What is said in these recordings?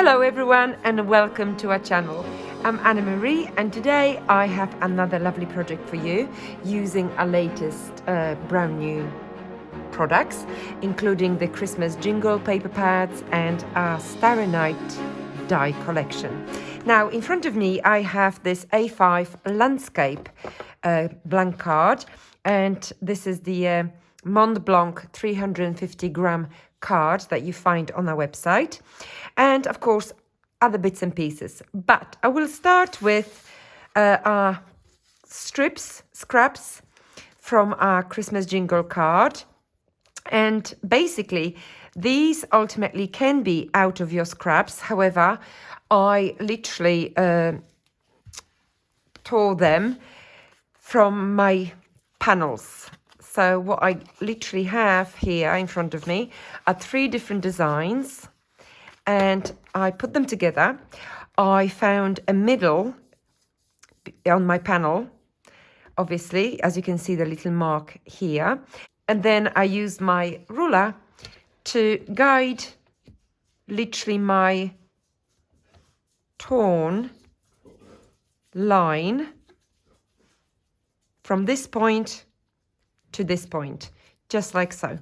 Hello everyone and welcome to our channel. I'm Anna Marie and today I have another lovely project for you using our latest brand new products, including the Christmas Jingle Paper Pads and our Starry Night Die Collection. Now in front of me I have this A5 landscape blank card, and this is the Mont Blanc 350 gram card that you find on our website, and of course other bits and pieces. But I will start with our scraps from our Christmas jingle card. And basically these ultimately can be out of your scraps. However, I literally tore them from my panels. So what I literally have here in front of me are 3 different designs, and I put them together. I found a middle on my panel, obviously, as you can see the little mark here. And then I used my ruler to guide literally my torn line from this point to this point, just like so.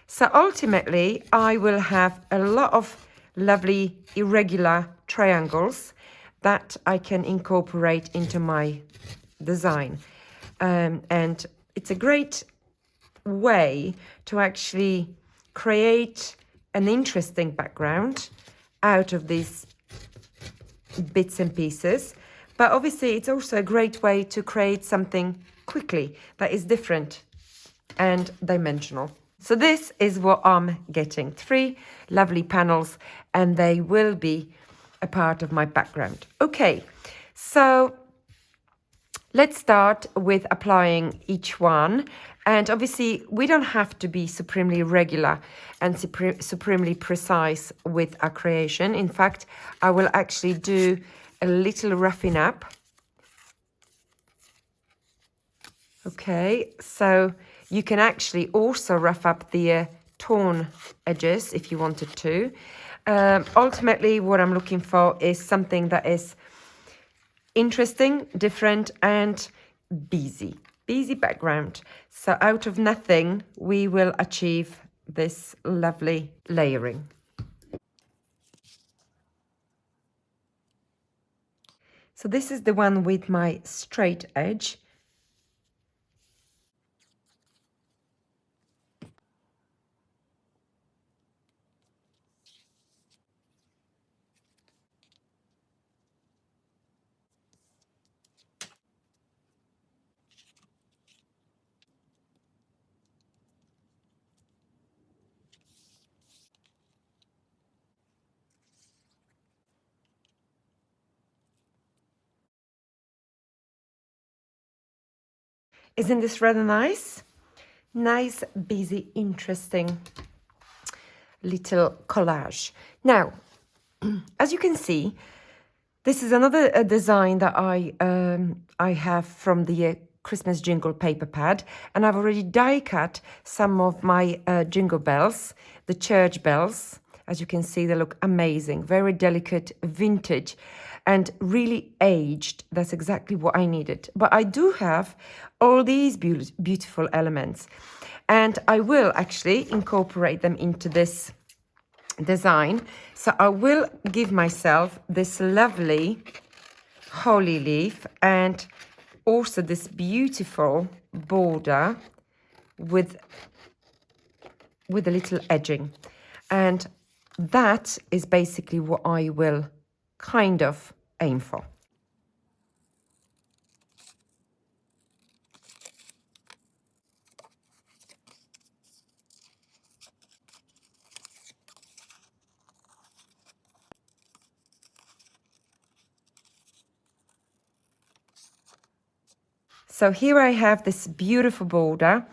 So ultimately I will have a lot of lovely irregular triangles that I can incorporate into my design, and it's a great way to actually create an interesting background out of these bits and pieces. But obviously it's also a great way to create something quickly that is different and dimensional. So this is what I'm getting, 3 lovely panels, and they will be a part of my background. Okay, so let's start with applying each one. And obviously we don't have to be supremely regular and supremely precise with our creation. In fact, I will actually do a little roughing up. Okay, so you can actually also rough up the torn edges if you wanted to. Ultimately, what I'm looking for is something that is interesting, different, and busy background. So out of nothing, we will achieve this lovely layering. So this is the one with my straight edge. Isn't this rather nice? Nice, busy, interesting little collage. Now, as you can see, this is another design that I have from the Christmas Jingle Paper Pad, and I've already die cut some of my jingle bells, the church bells. As you can see, they look amazing, very delicate, vintage, and really aged. That's exactly what I needed. But I do have all these beautiful elements, and I will actually incorporate them into this design. So I will give myself this lovely holly leaf and also this beautiful border with a little edging, and that is basically what I will kind of aim for. So here I have this beautiful border,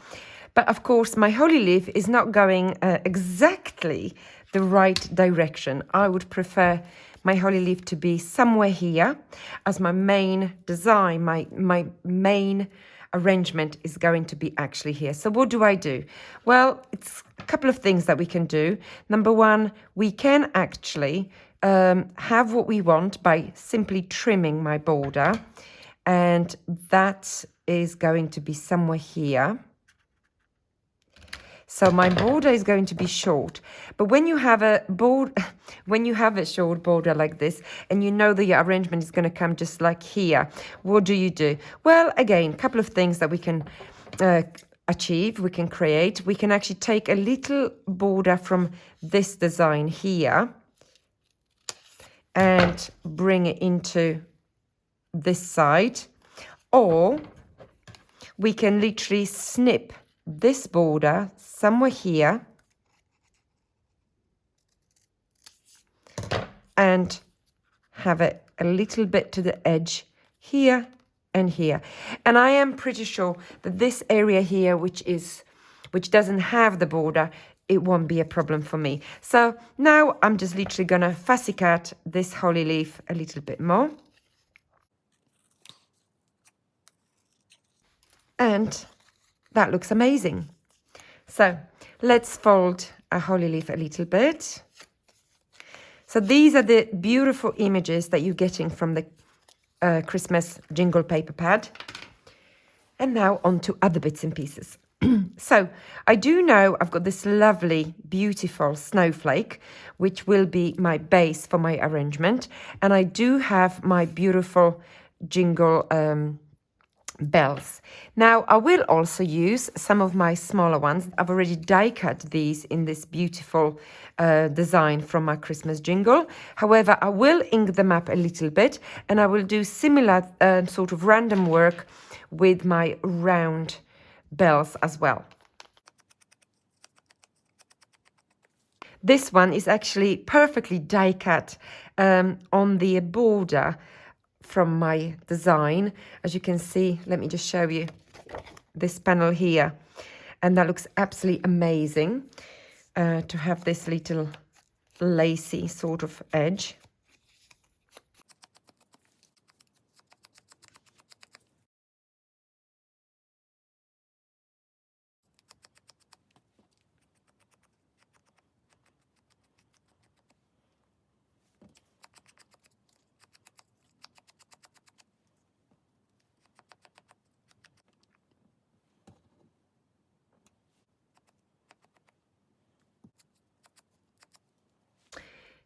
but of course my holly leaf is not going exactly the right direction. I would prefer my holly leaf to be somewhere here, as my main design, my main arrangement is going to be actually here. So what do I do? Well, it's a couple of things that we can do. Number one, we can actually have what we want by simply trimming my border. And that is going to be somewhere here. So my border is going to be short, but when you have a short border like this, and you know that your arrangement is going to come just like here, what do? Well, again, a couple of things that we can achieve, we can create. We can actually take a little border from this design here and bring it into this side, or we can literally snip this border somewhere here and have it a little bit to the edge here and here. And I am pretty sure that this area here, which doesn't have the border, it won't be a problem for me. So now I'm just literally gonna fussy cut this holly leaf a little bit more. And that looks amazing. So let's fold a holly leaf a little bit. So these are the beautiful images that you're getting from the Christmas Jingle Paper Pad. And now on to other bits and pieces. So I do know I've got this lovely, beautiful snowflake, which will be my base for my arrangement. And I do have my beautiful jingle bells. Now I will also use some of my smaller ones. I've already die cut these in this beautiful design from my Christmas jingle. However, I will ink them up a little bit, and I will do similar sort of random work with my round bells as well. This one is actually perfectly die cut on the border from my design. As you can see, let me just show you this panel here, and that looks absolutely amazing to have this little lacy sort of edge.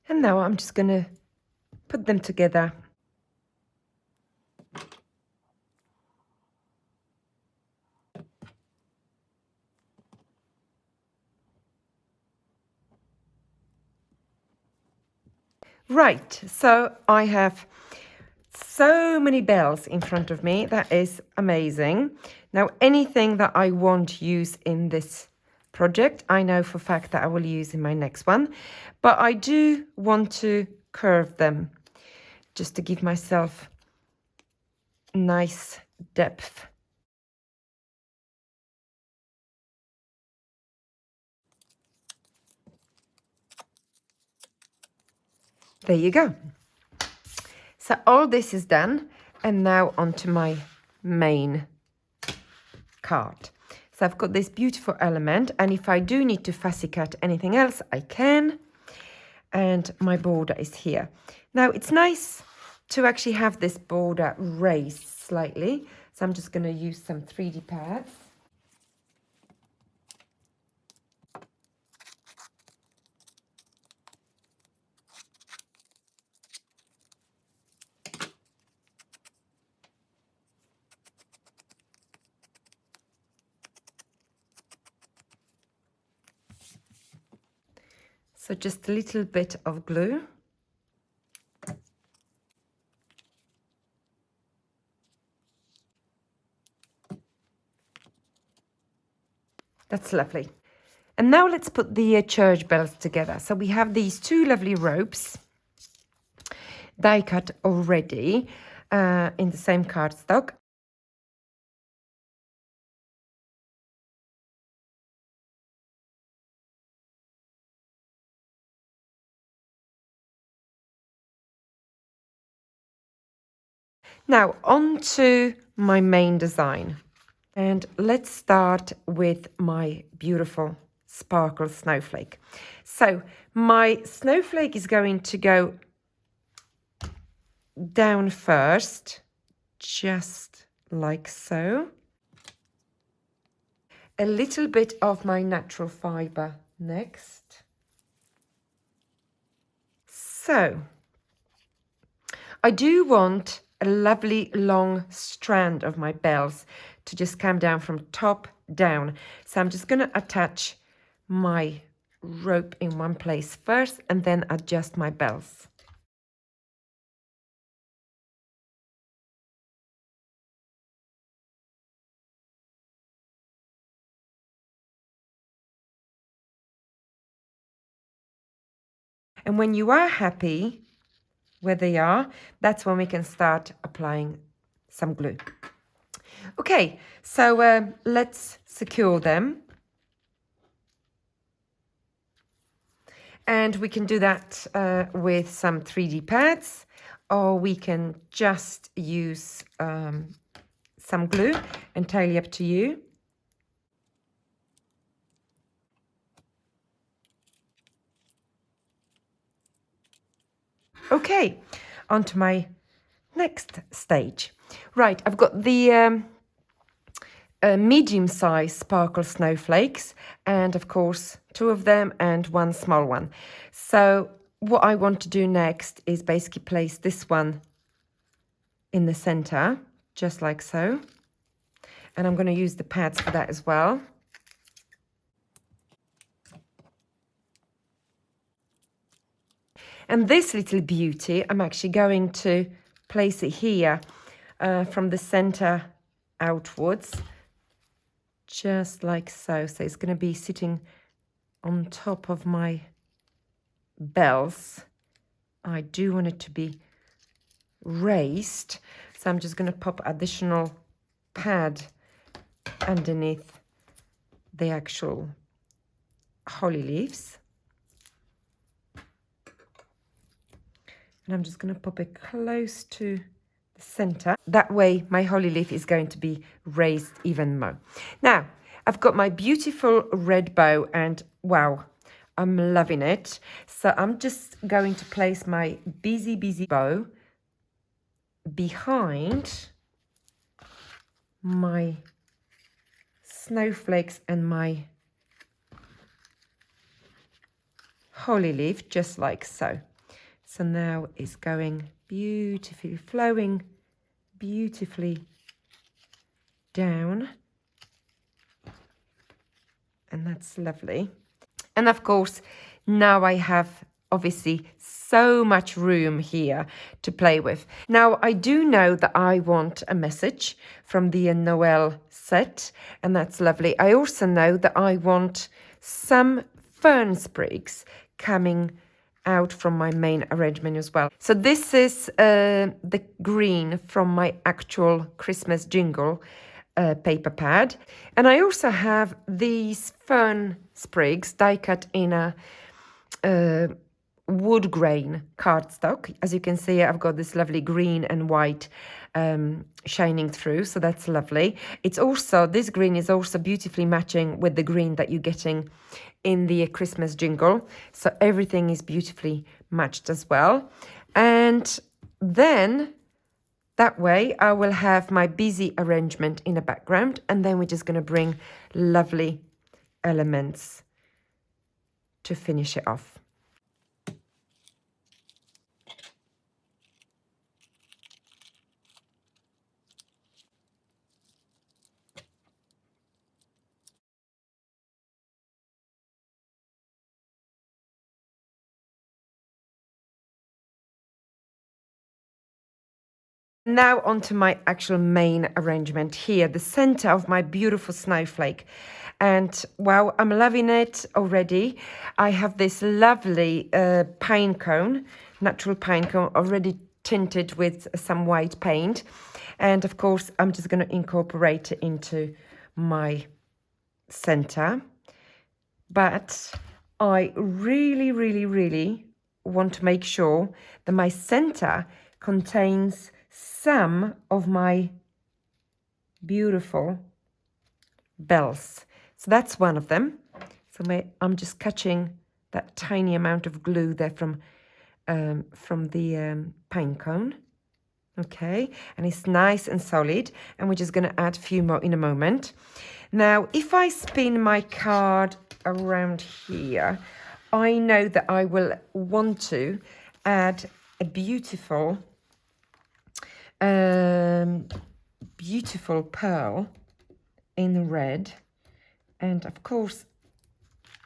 And now I'm just going to put them together. Right, so I have so many bells in front of me. That is amazing. Now, anything that I won't use in this project, I know for a fact that I will use in my next one, but I do want to curve them just to give myself nice depth. There you go. So all this is done, and now onto my main card. So I've got this beautiful element, and if I do need to fussy cut anything else, I can. And my border is here. Now it's nice to actually have this border raised slightly. So I'm just going to use some 3D pads. So just a little bit of glue. That's lovely. And now let's put the church bells together. So we have these two lovely ropes, die cut already in the same cardstock. Now on to my main design. And let's start with my beautiful sparkle snowflake. So my snowflake is going to go down first, just like so. A little bit of my natural fibre next. So, I do want a lovely long strand of my bells to just come down from top down. So I'm just going to attach my rope in one place first and then adjust my bells. And when you are happy where they are, that's when we can start applying some glue. Okay, so let's secure them. And we can do that with some 3D pads, or we can just use some glue, entirely up to you. Okay, on to my next stage. Right, I've got the medium-sized sparkle snowflakes, and of course 2 of them and 1 small one. So what I want to do next is basically place this one in the center, just like so. And I'm going to use the pads for that as well. And this little beauty, I'm actually going to place it here from the center outwards, just like so. So it's going to be sitting on top of my bells. I do want it to be raised, so I'm just going to pop additional pad underneath the actual holly leaves. And I'm just going to pop it close to the center. That way my holly leaf is going to be raised even more. Now, I've got my beautiful red bow and wow, I'm loving it. So I'm just going to place my busy bow behind my snowflakes and my holly leaf, just like so. So now it's going beautifully, flowing beautifully down. And that's lovely. And of course, now I have obviously so much room here to play with. Now, I do know that I want a message from the Noel set, and that's lovely. I also know that I want some fern sprigs coming out from my main arrangement as well. So this is the green from my actual Christmas Jingle paper pad. And I also have these fern sprigs die cut in a wood grain cardstock. As you can see, I've got this lovely green and white shining through, so that's lovely. It's also, this green is also beautifully matching with the green that you're getting in the Christmas Jingle, so everything is beautifully matched as well. And then that way I will have my busy arrangement in the background, and then we're just going to bring lovely elements to finish it off. Now onto my actual main arrangement here, the center of my beautiful snowflake. And wow, I'm loving it already. I have this lovely pine cone, natural pine cone, already tinted with some white paint. And of course, I'm just going to incorporate it into my center. But I really want to make sure that my center contains some of my beautiful bells. So that's one of them. So I'm just catching that tiny amount of glue there from the pine cone. Okay, and it's nice and solid, and we're just going to add a few more in a moment. Now, if I spin my card around here, I know that I will want to add a beautiful beautiful pearl in red, and of course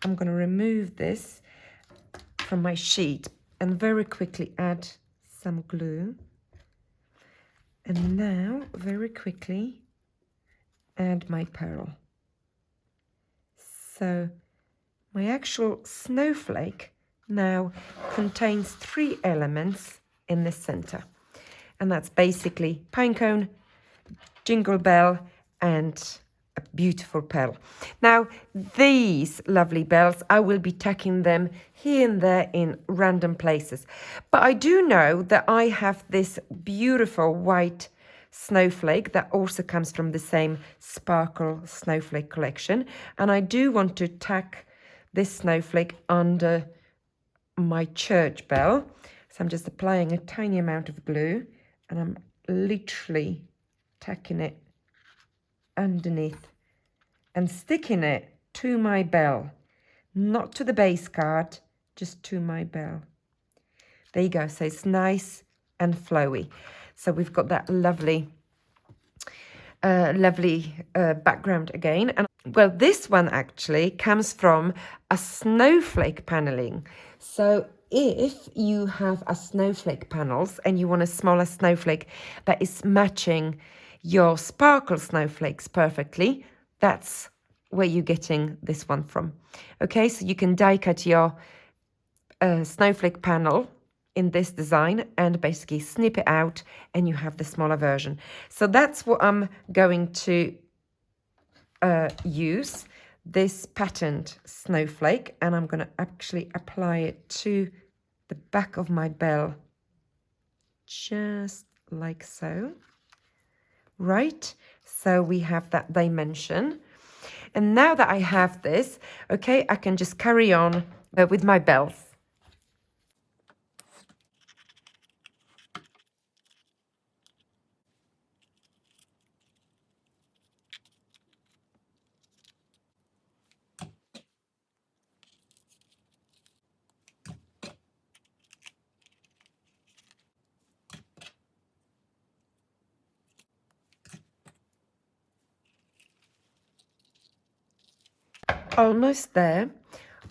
I'm going to remove this from my sheet and very quickly add some glue. And now, very quickly, add my pearl. So, my actual snowflake now contains 3 elements in the center. And that's basically pinecone, jingle bell, and a beautiful pearl. Now, these lovely bells, I will be tucking them here and there in random places. But I do know that I have this beautiful white snowflake that also comes from the same Sparkle Snowflake collection. And I do want to tuck this snowflake under my church bell. So I'm just applying a tiny amount of glue, and I'm literally tucking it underneath and sticking it to my bell, not to the base card, just to my bell. There you go. So it's nice and flowy. So we've got that lovely background again. And well, this one actually comes from a snowflake paneling. So if you have a snowflake panels and you want a smaller snowflake that is matching your sparkle snowflakes perfectly, that's where you're getting this one from. Okay, so you can die cut your snowflake panel in this design and basically snip it out, and you have the smaller version. So that's what I'm going to use, this patterned snowflake, and I'm going to actually apply it to the back of my bell, just like so. Right, so we have that dimension. And now that I have this, okay, I can just carry on with my bells. Almost there.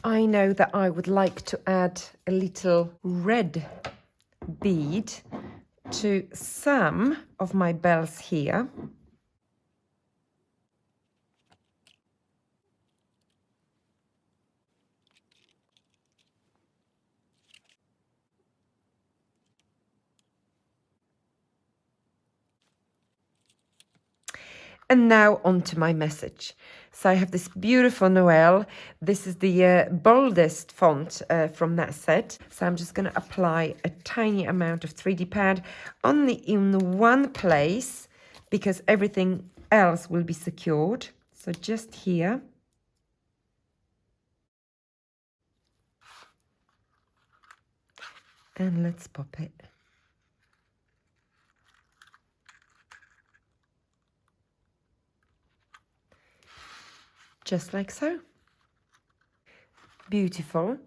I know that I would like to add a little red bead to some of my bells here. And now on to my message. So I have this beautiful Noel. This is the boldest font from that set. So I'm just going to apply a tiny amount of 3D pad only in one place, because everything else will be secured. So just here. And let's pop it. Just like so. Beautiful.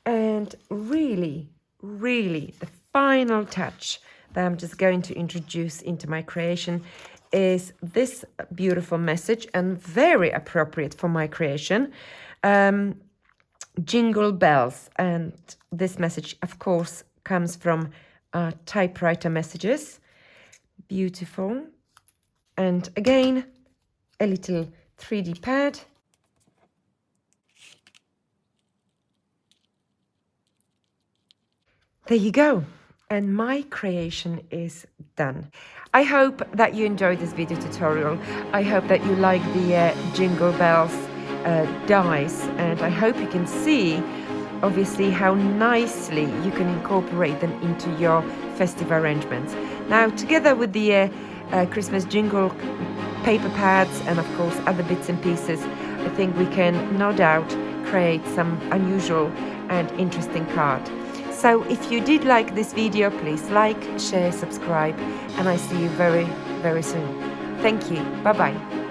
And really, really the final touch that I'm just going to introduce into my creation is this beautiful message, and very appropriate for my creation. Jingle bells. And this message, of course, comes from typewriter messages. Beautiful. And again, a little 3D pad. There you go. And my creation is done. I hope that you enjoyed this video tutorial. I hope that you like the jingle bells dies, and I hope you can see obviously how nicely you can incorporate them into your festive arrangements. Now, together with the Christmas Jingle Paper Pads and of course other bits and pieces, I think we can no doubt create some unusual and interesting card. So if you did like this video, please like, share, subscribe, and I see you very, very soon. Thank you. Bye-bye.